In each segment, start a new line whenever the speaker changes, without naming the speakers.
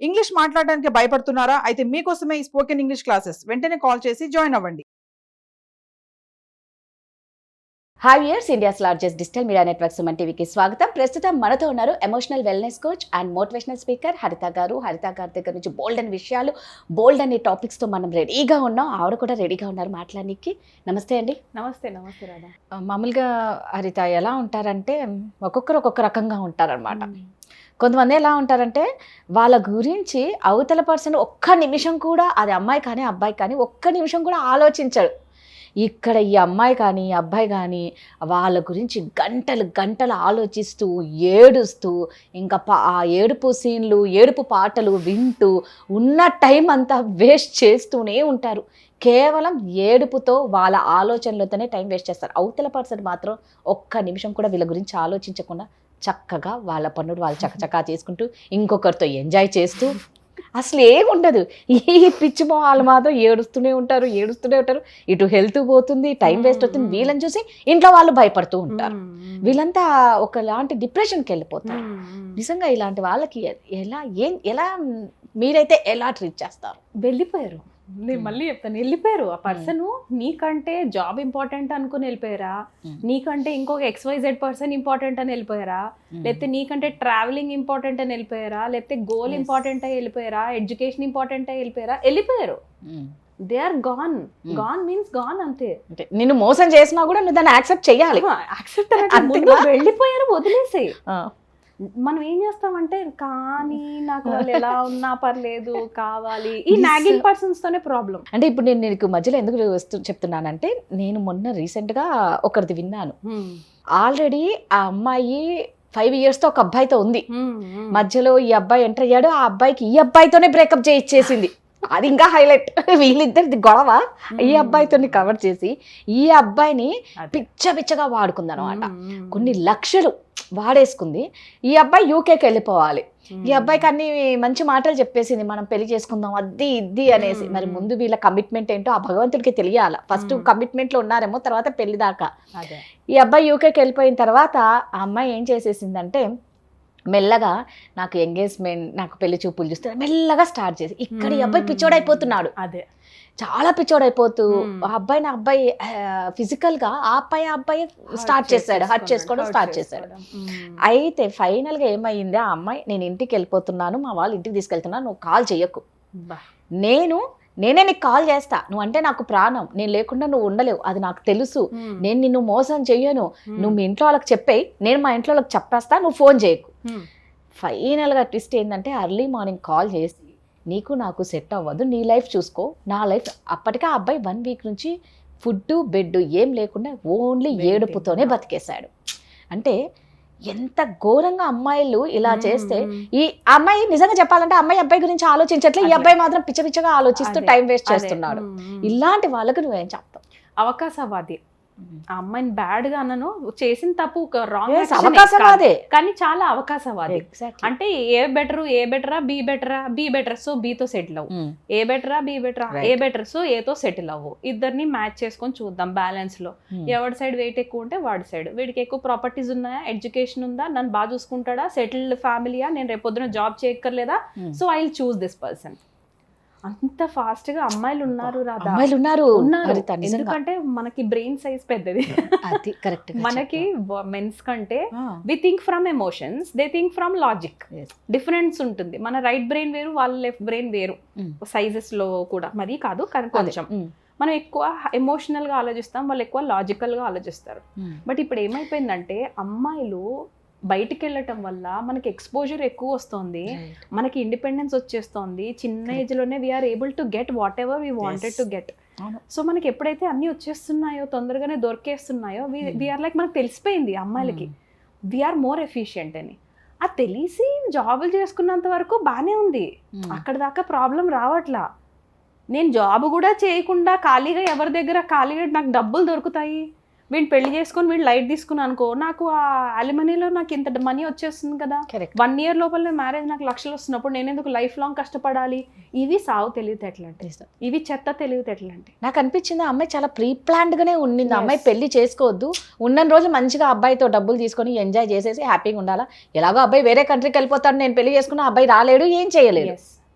English మాట్లాడడానికి భయపడుతున్నారా? అయితే మీకోసమే ఈ స్పోకెన్ ఇంగ్లీష్ క్లాసెస్. వెంటనే కాల్ చేసి జాయిన్ అవ్వండి.
Hi viewers, India's largest digital media network Suman టీవీకి స్వాగతం. ప్రస్తుతం మనతో ఉన్నారు emotional wellness coach and motivational speaker హరిత గారు. హరిత గారి దగ్గర నుంచి బోల్డ్ అని విషయాలు, బోల్డ్ అనే టాపిక్స్తో మనం రెడీగా ఉన్నాం. ఆవిడ కూడా రెడీగా ఉన్నారు మాట్లాడడానికి. నమస్తే అండి.
నమస్తే. నమస్తే రాధా.
మామూలుగా హరిత ఎలా ఉంటారంటే ఒక్కొక్కరు ఒక్కొక్క రకంగా ఉంటారనమాట. కొంతమంది ఎలా ఉంటారంటే వాళ్ళ గురించి అవతల పర్సన్ ఒక్క నిమిషం కూడా, అది అమ్మాయి కానీ అబ్బాయి కానీ, ఒక్క నిమిషం కూడా ఆలోచించడు. ఇక్కడ ఈ అమ్మాయి కానీ అబ్బాయి కానీ వాళ్ళ గురించి గంటలు గంటలు ఆలోచిస్తూ ఏడుస్తూ ఇంకా ఆ ఏడుపు సీన్లు, ఏడుపు పాటలు వింటూ ఉన్న టైం అంతా వేస్ట్ చేస్తూనే ఉంటారు. కేవలం ఏడుపుతో వాళ్ళ ఆలోచనలతోనే టైం వేస్ట్ చేస్తారు. అవతల పర్సన్ మాత్రం ఒక్క నిమిషం కూడా వీళ్ళ గురించి ఆలోచించకుండా చక్కగా వాళ్ళ పనులు వాళ్ళు చకచకా చేసుకుంటూ ఇంకొకరితో ఎంజాయ్ చేస్తూ అసలు ఏముండదు. ఈ పిచ్చి మొహాలు మాత్రం ఏడుస్తూనే ఉంటారు. ఇటు హెల్త్ పోతుంది, టైం వేస్ట్ అవుతుంది. వీళ్ళని చూసి ఇంట్లో వాళ్ళు భయపడుతూ ఉంటారు. వీళ్ళంతా ఒకలాంటి డిప్రెషన్కి వెళ్ళిపోతారు. నిజంగా ఇలాంటి వాళ్ళకి ఎలా మీరైతే ఎలా ట్రీట్ చేస్తారు?
వెళ్ళిపోయారు. నేను మళ్ళీ చెప్తాను, వెళ్ళిపోయారు. ఆ పర్సన్ నీకంటే జాబ్ ఇంపార్టెంట్ అనుకుని వెళ్ళిపోయారా, నీకంటే ఇంకొక XYZ పర్సన్ ఇంపార్టెంట్ అని వెళ్ళిపోయారా, లేకపోతే నీకంటే ట్రావెలింగ్ ఇంపార్టెంట్ అని వెళ్ళిపోయారా, లేకపోతే గోల్ ఇంపార్టెంట్ అయి వెళ్ళిపోయారా, ఎడ్యుకేషన్ ఇంపార్టెంట్ అయి వెళ్ళిపోయారు. They are gone. Gone means gone, అంతే.
నిన్ను మోసం చేసినా కూడా నువ్వు దాన్ని యాక్సెప్ట్ చేయాలి.
యాక్సెప్ట్ వెళ్ళిపోయారు, వదిలేసి. మనం ఏం చేస్తామంటే, కానీ నాకు వాళ్ళు ఎలా ఉన్నా పర్లేదు, కావాలి, ఈ నాగింగ్ పర్సన్స్ తోనే ప్రాబ్లం.
అంటే ఇప్పుడు నేను నీకు మధ్యలో ఎందుకు చెప్తున్నానంటే, నేను మొన్న రీసెంట్గా ఒకరిది విన్నాను. ఆల్రెడీ ఆ అమ్మాయి 5 years తో ఒక అబ్బాయితో ఉంది. మధ్యలో ఈ అబ్బాయి ఎంటర్ అయ్యాడు. ఆ అబ్బాయికి ఈ అబ్బాయితోనే బ్రేకప్ చేయించేసింది. అది ఇంకా హైలైట్. వీళ్ళిద్దరిది గొడవ ఈ అబ్బాయితో కవర్ చేసి ఈ అబ్బాయిని పిచ్చగా వాడుకుందనమాట. కొన్ని లక్షలు వాడేసుకుంది. ఈ అబ్బాయి యూకేకి వెళ్ళిపోవాలి. ఈ అబ్బాయికి అన్ని మంచి మాటలు చెప్పేసింది, మనం పెళ్లి చేసుకుందాం అది ఇది అనేసి. మరి ముందు వీళ్ళ కమిట్మెంట్ ఏంటో ఆ భగవంతుడికి తెలియాల. ఫస్ట్ కమిట్మెంట్లో ఉన్నారేమో, తర్వాత పెళ్లి దాకా. ఈ అబ్బాయి యూకేకి వెళ్ళిపోయిన తర్వాత ఆ అమ్మాయి ఏం చేసేసిందంటే, మెల్లగా నాకు ఎంగేజ్మెంట్, నాకు పెళ్లి చూపులు చూస్తే మెల్లగా స్టార్ట్ చేసి ఇక్కడ ఈ అబ్బాయి పిచ్చోడైపోతున్నాడు.
అదే
చాలా పిచ్చోడైపోతూ ఆ అబ్బాయి ఫిజికల్గా ఆ అబ్బాయి స్టార్ట్ చేశాడు, హర్ట్ చేసుకోవడం స్టార్ట్ చేశాడు. అయితే ఫైనల్గా ఏమైంది, ఆ అమ్మాయి నేను ఇంటికి వెళ్ళిపోతున్నాను, మా వాళ్ళు ఇంటికి తీసుకెళ్తున్నాను, నువ్వు కాల్ చెయ్యకు, నేనే నీకు కాల్ చేస్తా, నువ్వు అంటే నాకు ప్రాణం, నేను లేకుండా నువ్వు ఉండలేవు, అది నాకు తెలుసు, నేను నిన్ను మోసం చెయ్యను, నువ్వు మీ ఇంట్లో వాళ్ళకి చెప్పేయి, నేను మా ఇంట్లో వాళ్ళకి చెప్పేస్తా, నువ్వు ఫోన్ చేయకు. ఫైనల్గా ట్విస్ట్ ఏంటంటే, ఎర్లీ మార్నింగ్ కాల్ చేసి, నీకు నాకు సెట్ అవ్వదు, నీ లైఫ్ చూసుకో, నా లైఫ్. అప్పటికే ఆ అబ్బాయి 1 week నుంచి ఫుడ్ బెడ్ ఏం లేకుండా ఓన్లీ ఏడుపుతోనే బతికేశాడు. అంటే ఎంత ఘోరంగా అమ్మాయిలు ఇలా చేస్తే, ఈ అమ్మాయి నిజంగా చెప్పాలంటే అమ్మాయి అబ్బాయి గురించి ఆలోచించట్లే, ఈ అబ్బాయి మాత్రం పిచ్చగా ఆలోచిస్తూ టైం వేస్ట్ చేస్తున్నాడు. ఇలాంటి వాళ్ళకు నువ్వేం చెప్తావు?
అవకాశవాది. ఆ అమ్మాయిని బ్యాడ్ గా అన్నను, చేసిన తప్పు రాంగ్, కానీ చాలా అవకాశవాది. అంటే ఏ బెటరా బి బెటరా, సో బి తో సెటిల్ అవ్వు, ఏ బెటరా సో ఏతో సెటిల్ అవ్వు, ఇద్దరిని మ్యాచ్ చేసుకొని చూద్దాం బ్యాలెన్స్ లో. ఎవరి సైడ్ వెయిట్ ఎక్కువ ఉంటే వాడి సైడ్. వీడికి ఎక్కువ ప్రాపర్టీస్ ఉన్నాయా, ఎడ్యుకేషన్ ఉందా, నన్ను బాగా చూసుకుంటాడా, సెటిల్డ్ ఫ్యామిలీయా, నేను రేపొద్దున జాబ్ చేయక్కర్లేదా, so I will choose this person. అంత ఫాస్ట్ గా అమ్మాయిలు ఉన్నారు రాధా, ఎందుకంటే మనకి బ్రెయిన్ సైజ్ పెద్దది. మనకి మెన్స్ కంటే we think from emotions, they think from logic. Difference ఉంటుంది. మన రైట్ బ్రెయిన్ వేరు, వాళ్ళ లెఫ్ట్ బ్రెయిన్ వేరు, సైజెస్ లో కూడా. మరి కాదు కానీ కొంచెం. మనం ఎక్కువ ఎమోషనల్ గా ఆలోచిస్తాం, వాళ్ళు ఎక్కువ లాజికల్ గా ఆలోచిస్తారు. బట్ ఇప్పుడు ఏమైపోయిందంటే, అమ్మాయిలు బయటికి వెళ్ళటం వల్ల మనకి ఎక్స్పోజర్ ఎక్కువ వస్తుంది, మనకి ఇండిపెండెన్స్ వచ్చేస్తుంది. చిన్న ఏజ్ లోనే we are able to get whatever we wanted to get. So మనకి ఎప్పుడైతే అన్ని వచ్చేస్తున్నాయో, తొందరగానే దొరికేస్తున్నాయో, వీఆర్ లైక్, మనకు తెలిసిపోయింది అమ్మాయిలకి వీఆర్ మోర్ ఎఫిషియంట్ అని. అది తెలిసి జాబులు చేసుకున్నంత వరకు బాగానే ఉంది, అక్కడ దాకా ప్రాబ్లం రావట్లా. నేను జాబ్ కూడా చేయకుండా ఖాళీగా ఎవరి దగ్గర ఖాళీగా నాకు డబ్బులు దొరుకుతాయి, వీడిని పెళ్లి చేసుకొని వీడు లైట్ తీసుకుని అనుకో, నాకు ఆ అలిమనీలో నాకు ఇంత మనీ వచ్చేస్తుంది కదా, 1 year లోపల మ్యారేజ్ నాకు లక్షలు వస్తున్నప్పుడు నేను ఎందుకు లైఫ్ లాంగ్ కష్టపడాలి? ఇవి సావు తెలివితేటలంటే, ఇవి చెత్త తెలివితేటలంటే.
నాకు అనిపించింది ఆ అమ్మాయి చాలా ప్రీ ప్లాన్డ్ గానే ఉండింది. ఆ అమ్మాయి పెళ్లి చేసుకోవద్దు, ఉన్న రోజు మంచిగా అబ్బాయితో డబ్బులు తీసుకొని ఎంజాయ్ చేసేసి హ్యాపీగా ఉండాలా. ఎలాగో అబ్బాయి వేరే కంట్రీకి వెళ్ళిపోతాడు, నేను పెళ్లి చేసుకున్న అబ్బాయి రాలేడు, ఏం చేయలేడు,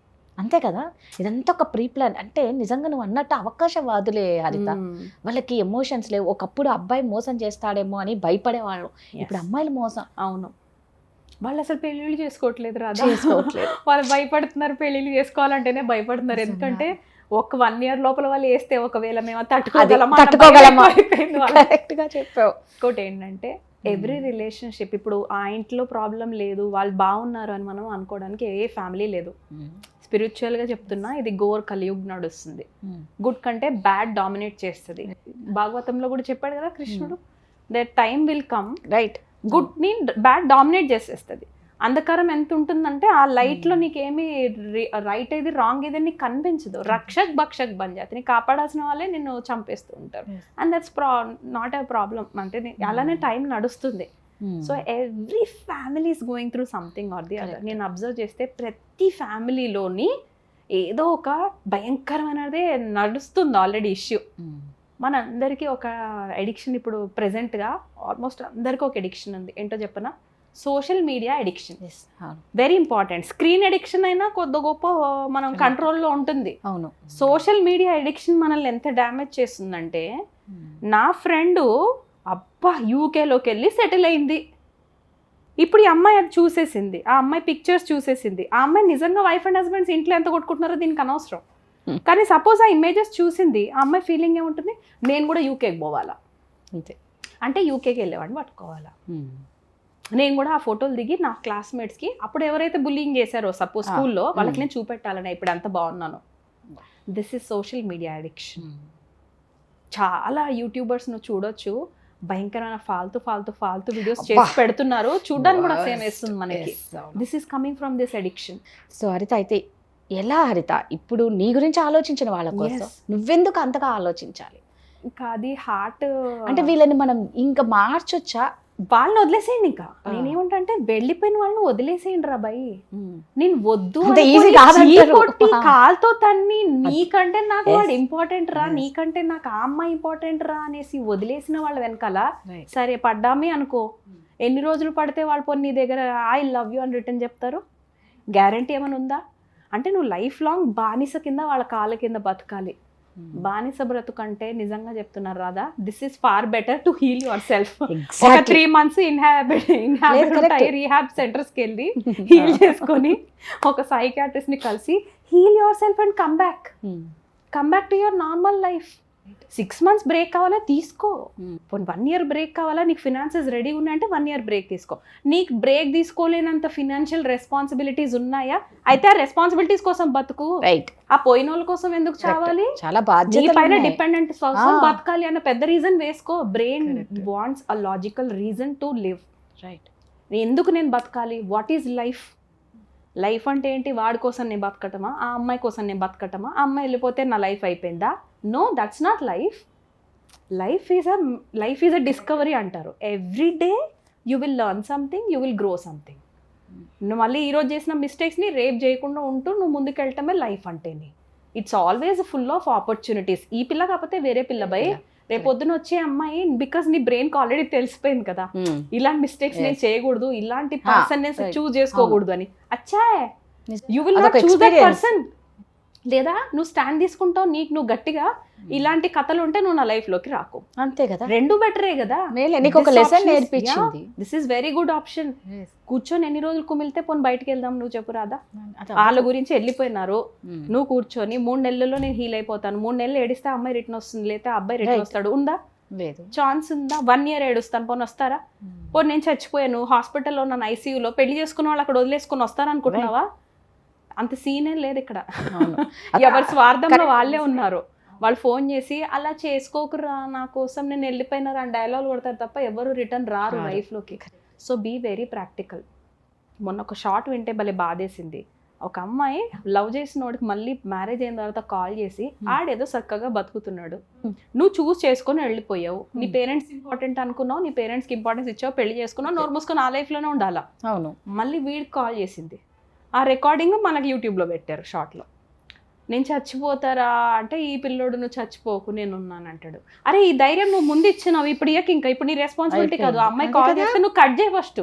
అంతే కదా. ఇదంతా ఒక ప్రీ ప్లాన్. అంటే నిజంగా నువ్వు అన్నట్టు అవకాశవాదులే హరిత. వాళ్ళకి ఎమోషన్స్ లేవు. ఒకప్పుడు అబ్బాయి మోసం చేస్తాడేమో అని భయపడేవాళ్ళు, ఇప్పుడు అమ్మాయిలు మోసం.
అవును, వాళ్ళు అసలు పెళ్ళిళ్ళు చేసుకోవట్లేదు రాదా,
చేసుకోవట్లేదు.
వాళ్ళు భయపడుతున్నారు, పెళ్ళిళ్ళు చేసుకోవాలంటేనే భయపడుతున్నారు. ఎందుకంటే ఒక 1 year లోపల వాళ్ళు వేస్తే ఒకవేళ మేము
తట్టుకోగలమా. కరెక్ట్ గా చెప్పావు.
ఇంకోటి ఏంటంటే ఎవ్రీ రిలేషన్షిప్, ఇప్పుడు ఆ ఇంట్లో ప్రాబ్లం లేదు, వాళ్ళు బాగున్నారు అని మనం అనుకోవడానికి ఏ ఫ్యామిలీ లేదు. స్పిరిచువల్ గా చెప్తున్నా, ఇది గోర్ కలియుగ్ నడుస్తుంది. గుడ్ కంటే బ్యాడ్ డామినేట్ చేస్తుంది. భాగవతంలో కూడా చెప్పాడు కదా కృష్ణుడు, that time will come, right, good ని బ్యాడ్ డామినేట్ చేసేస్తుంది. అంధకారం ఎంత ఉంటుందంటే ఆ లైట్ లో నీకేమి రైట్ ఏది రాంగ్ ఏది నీకు కనిపించదు. రక్షక్ భక్షక్ బంజాతి, నీకు కాపాడాల్సిన వాళ్ళే నిన్ను చంపేస్తూ ఉంటారు. And that's not a problem. అంటే అలానే టైం నడుస్తుంది. So every family is going through something or the other. నేను అబ్జర్వ్ చేస్తే ప్రతి ఫ్యామిలీలోని ఏదో ఒక భయంకరమైనదే నడుస్తుంది ఆల్రెడీ ఇష్యూ. మన అందరికీ ఒక ఎడిక్షన్ ఇప్పుడు ప్రెసెంట్గా ఆల్మోస్ట్ అందరికీ ఒక ఎడిక్షన్ ఉంది. ఏంటో చెప్పనా? Social media addiction. Very important. Screen addiction అయినా కొద్ది గొప్ప మనం కంట్రోల్లో ఉంటుంది.
అవును,
సోషల్ మీడియా ఎడిక్షన్ మనల్ని ఎంత డ్యామేజ్ చేస్తుందంటే, నా ఫ్రెండు అబ్బా యూకేలోకి వెళ్ళి సెటిల్ అయింది, ఇప్పుడు ఈ అమ్మాయి అది చూసేసింది, ఆ అమ్మాయి పిక్చర్స్ చూసేసింది, ఆ అమ్మాయి నిజంగా వైఫ్ అండ్ హస్బెండ్స్ ఇంట్లో ఎంత కొట్టుకుంటున్నారో దీనికి అనవసరం. కానీ సపోజ్ ఆ ఇమేజెస్ చూసింది, ఆ అమ్మాయి ఫీలింగ్ ఏముంటుంది? నేను కూడా యూకేకి పోవాలా,
అంతే.
అంటే యూకేకి వెళ్ళేవాడిని పట్టుకోవాలా, నేను కూడా ఆ ఫోటోలు దిగి నా క్లాస్మేట్స్కి అప్పుడు ఎవరైతే బుల్లింగ్ చేశారో సపోజ్ స్కూల్లో వాళ్ళకి నేను చూపెట్టాలని ఇప్పుడు ఎంత బాగున్నాను. This is social media addiction. చాలా యూట్యూబర్స్ నువ్వు చూడొచ్చు, భయంకరమైన ఫాల్తు వీడియోస్ చేసి పెడుతున్నారు, చూడడానికి కూడా సేమ్ వేస్తుంది మనకి. This is coming from this addiction.
So హరిత, అయితే ఎలా హరిత ఇప్పుడు నీ గురించి ఆలోచించిన వాళ్ళ కోసం నువ్వెందుకు అంతగా ఆలోచించాలి?
ఇంకా అది హార్ట్
అంటే వీళ్ళని మనం ఇంకా మార్చొచ్చా?
వాళ్ళని వదిలేసేయండి. ఇంకా నేనేమంటే వెళ్ళిపోయిన వాళ్ళని వదిలేసేయండి రా బాయ్, నేను వద్దు కొట్టి కాల్తో తన్ని, నీకంటే నాకు వాడు ఇంపార్టెంట్ రా, నీకంటే నాకు ఆ అమ్మాయి ఇంపార్టెంట్ రా అనేసి వదిలేసిన వాళ్ళ వెనకాల సరే పడ్డామే అనుకో, ఎన్ని రోజులు పడితే వాళ్ళు పోనీ నీ దగ్గర ఐ లవ్ యూ అని రిటర్న్ చెప్తారు? గ్యారంటీ ఏమైనా ఉందా? అంటే నువ్వు లైఫ్ లాంగ్ బానిస కింద వాళ్ళ కాళ్ళ కింద బతకాలి. బానిస బ్రతుకంటే నిజంగా చెప్తున్నారు రాదా, this is far better to heal yourself. ఒక 3 months రీహాబ్ సెంటర్స్కి వెళ్ళి హీల్ చేసుకొని ఒక సైకియాట్రిస్ట్ ని కలిసి heal yourself and come back to your normal life. 6 months break కావాలా తీసుకో, 1 year బ్రేక్ కావాలా, నీకు ఫినాన్సెస్ రెడీ ఉన్నాయంటే 1 year బ్రేక్ తీసుకో. నీకు బ్రేక్ తీసుకోలేనంత ఫినాన్షియల్ రెస్పాన్సిబిలిటీస్ ఉన్నాయా? అయితే ఆ రెస్పాన్సిబిలిటీస్ కోసం బతుకు. రైట్. ఆ పోయిన వాళ్ళ కోసం ఎందుకు చావాలి?
చాలా బాధ్యత
పైన డిపెండెంట్ కోసం బతకాలి అన్న పెద్ద రీజన్ వేసుకో. Brain wants a logical reason to live. Right. ఎందుకు నేను బతకాలి? What is life? లైఫ్ అంటే ఏంటి? వాడి కోసం నేను బతకటమా, ఆ అమ్మాయి కోసం నేను బతకటమా, ఆ అమ్మాయి వెళ్ళిపోతే నా లైఫ్ అయిపోయిందా? No, that's not life. Life is a discovery అంటారు. Every day you will learn something, you will grow something. నువ్వు మళ్ళీ ఈరోజు చేసిన మిస్టేక్స్ని రేపు చేయకుండా ఉంటూ నువ్వు ముందుకు వెళ్ళటమే లైఫ్ అంటేనే. It's always full of opportunities. ఈ పిల్ల కాకపోతే వేరే పిల్ల బై రేపు పొద్దున వచ్చే అమ్మాయి, బికాస్ నీ బ్రెయిన్కి ఆల్రెడీ తెలిసిపోయింది కదా ఇలాంటి మిస్టేక్స్ నేను చేయకూడదు, ఇలాంటి పర్సన్ నేను చూస్ చేసుకోకూడదు అని. అచ్చా, you will not choose that person. లేదా నువ్వు స్టాండ్ తీసుకుంటావు, నీకు నువ్వు గట్టిగా ఇలాంటి కథలు ఉంటే నువ్వు నా లైఫ్ లోకి రాకు.
అంతే కదా,
రెండు బెటరే కదా.
నీకు ఒక లెసన్ నేర్పించింది.
This is very good option. కూర్చొని ఎన్ని రోజులు కుమిలితే పోనీ బయటకు వెళ్దాం, నువ్వు చెప్పు రాదా? వాళ్ళ గురించి వెళ్ళిపోయినారు, నువ్వు కూర్చొని 3 నెలల్లో నేను హీల్ అయిపోతాను, 3 నెలలు ఏడిస్తే అమ్మాయి రిటర్న్ వస్తుంది, లేదా అబ్బాయి రిటర్న్ వస్తాడు, ఉందా?
లేదు.
ఛాన్స్ ఉందా? 1 year ఏడుస్తాను, పోనీ వస్తారా? పోనీ నేను చచ్చిపోయాను, హాస్పిటల్లో నన్ను ఐసీయూలో, పెళ్లి చేసుకున్న వాళ్ళు అక్కడ వదిలేసుకుని వస్తారనుకుంటున్నావా? అంత సీనే లేదు ఇక్కడ. ఎవరి స్వార్థంలో వాళ్ళే ఉన్నారు. వాళ్ళు ఫోన్ చేసి అలా చేసుకోకురా నా కోసం నేను వెళ్ళిపోయినారా అని డైలాగ్ కొడతారు తప్ప ఎవరు రిటర్న్ రారు లైఫ్లోకి. So be very practical. మొన్న ఒక షార్ట్ వింటే భలే బాధేసింది. ఒక అమ్మాయి లవ్ చేసిన వాడికి మళ్ళీ మ్యారేజ్ అయిన తర్వాత కాల్ చేసి ఆడేదో చక్కగా బతుకుతున్నాడు, నువ్వు చూస్ చేసుకొని వెళ్ళిపోయావు, నీ పేరెంట్స్ ఇంపార్టెంట్ అనుకున్నావు, నీ పేరెంట్స్ కి ఇంపార్టెన్స్ ఇచ్చావు, పెళ్లి చేసుకున్నావు, నోరు మూసుకొని ఆ లైఫ్ లోనే ఉండాలా.
అవును.
మళ్ళీ వీడికి కాల్ చేసింది, ఆ రికార్డింగ్ మనకి యూట్యూబ్ లో పెట్టారు షార్ట్ లో. నేను చచ్చిపోతారా అంటే, ఈ పిల్లోడు నువ్వు చచ్చిపోకు నేను ఉన్నాను అంటాడు. అరే ఈ ధైర్యం నువ్వు ముందు ఇచ్చినావు, ఇప్పుడు ఇంకా ఇప్పుడు నీ రెస్పాన్సిబిలిటీ కాదు. ఆ అమ్మాయి కాల్ చేస్తే నువ్వు కట్ చేయి, ఫస్ట్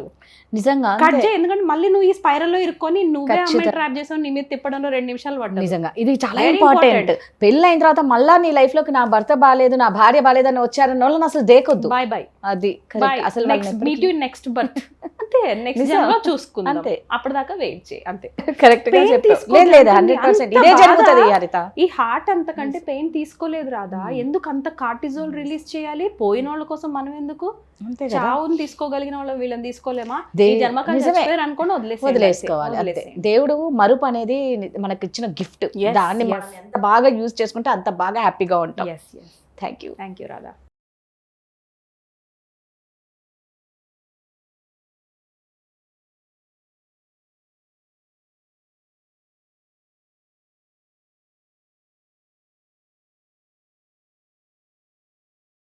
నిజంగా
కట్ చేయి, ఎందుకంటే మళ్ళీ నువ్వు ఈ స్పైరల్ లో ఇరుక్కొని నువ్వే అమ్మాయి ట్రాప్ చేసావు, నీ మీద తిప్పడంలో 2 నిమిషాలు పడ్డా.
నిజంగా ఇది చాలా ఇంపార్టెంట్. పెళ్ళి అయిన తర్వాత మళ్ళా నీ లైఫ్ లోకి నా భర్త బాగాలేదు, నా భార్య బాగాలేదు అని వచ్చారన్న వాళ్ళని అసలు దేకొద్దు.
బాయ్ బాయ్,
అది అసలు
మీట్ యు నెక్స్ట్ బర్త్, అంతే నెక్స్ట్ జన్మలో చూసుకుందాం, అంతే అప్పటిదాకా వెయిట్ చేయి, అంతే.
కరెక్ట్ గా చెప్పావు. లేదు 100% ఇదే జరుగుతుంది హరిత.
ఈ హార్ట్ అంతకంటే పెయిన్ తీసుకోలేదు రాదా, ఎందుకు అంత కార్టిజోల్ రిలీజ్ చేయాలి? పోయిన వాళ్ళ కోసం మనం ఎందుకు? చావుని తీసుకోగలిగిన వాళ్ళు వీళ్ళని తీసుకోలేమా? అనుకోని
వదిలేసుకోవాలి. దేవుడు మరుపు అనేది మనకి ఇచ్చిన గిఫ్ట్, దాన్ని మనం ఎంత బాగా యూజ్ చేసుకుంటే అంత బాగా హ్యాపీగా ఉంటాం.
Thank you Radha.